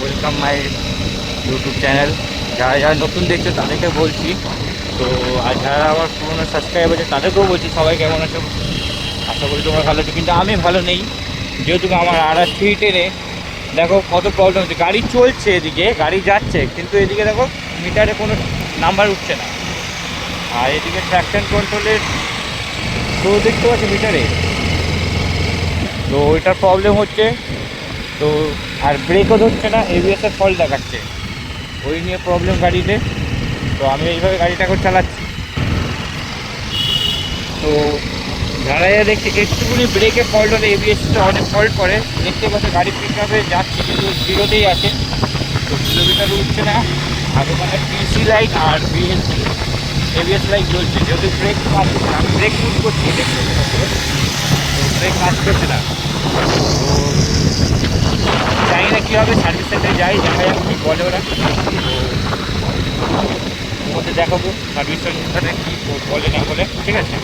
Welcome my YouTube channel. যারা যারা নতুন দেখছো তাদেরকে বলছি, তো আর যারা আমার পুরোনো সাবস্ক্রাইব আছে তাদেরকেও বলছি, সবাই কেমন আছো, আশা করি তোমরা ভালো আছো। কিন্তু আমি ভালো নেই, যেহেতু আমার R310-এ দেখো কত প্রবলেম হচ্ছে। গাড়ি চলছে, এদিকে গাড়ি যাচ্ছে, কিন্তু এদিকে দেখো মিটারে কোনো নাম্বার উঠছে না। আর এদিকে ট্র্যাকশন কন্ট্রোলের শো দেখতে পাচ্ছি মিটারে, তো ওইটার প্রবলেম হচ্ছে। তো আর ব্রেকও ধরছে না, এবিএসের ফল্ট দেখাচ্ছে, ওই নিয়ে প্রবলেম গাড়িতে। তো আমি এইভাবে গাড়িটা এখন চালাচ্ছি। তো যারা দেখছি একটুখানি ব্রেকে ফল্ট হলে এবিএসটা অনেক ফল্ট করে, দেখতে পাচ্ছে গাড়ি পিক আপে যাচ্ছে কিন্তু জিরোতেই আছে, তো কিলোমিটার উঠছে না। আর ওখানে পিসি লাইট আর এবিএস লাইট জ্বলছে, যেহেতু ব্রেক কাজ করছে না, আমি ব্রেক ইউজ করছি, দেখতে তো ব্রেক কাজ করছে না। তো জানি না কী হবে, সার্ভিস সেন্টারে যাই, দেখা যাক কী বলে ওরা। তো তোমাদের দেখাবো সার্ভিস সেন্টারে কী বলে না বলে, ঠিক আছে।